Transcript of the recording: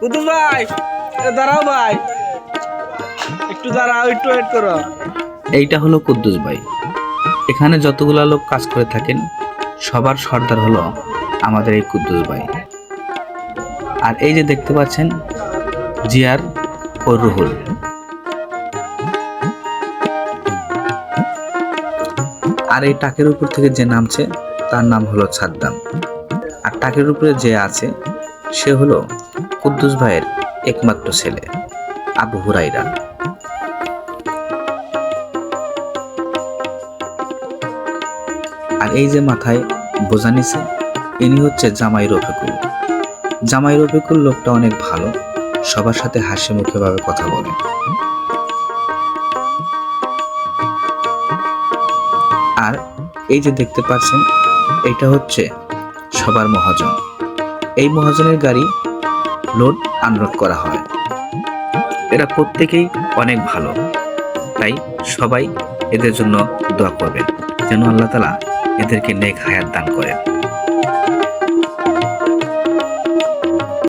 কুদ্দুস ভাই, দাঁড়াও ভাই, একটু দাঁড়াও, একটু ওয়েট করো। এইটা হলো কুদ্দুস ভাই। এখানে যতগুলা লোক কাজ করে থাকেন সবার সর্দার হলো আমাদের এই কুদ্দুস ভাই। আর এই যে দেখতে পাচ্ছেন জিয়ার ও রুহুল। আর এই টাকের উপর থেকে যে নামছে তার নাম হলো সাদ্দাম। আর টাকের উপরে যে আছে সে হলো কুদ্দুস ভাইয়ের একমাত্র ছেলে আবু হুরাইরা। আর এই যে মাথায় বোঝা নিছে ইনি হচ্ছে জামাই রফিকুল। জামাই রফিকুল লোকটা অনেক ভালো, সবার সাথে হাসি মুখে ভাবে কথা বলে। আর এই যে দেখতে পাচ্ছেন এটা হচ্ছে সবার মহাজন। এই মহাজনের গাড়ি লোড আনলোড করা হয়। এরা প্রত্যেকেই অনেক ভালো, তাই সবাই এদের জন্য দোয়া করবেন যেন আল্লাহ তাআলা এদেরকে নেক হায়াত দান করেন।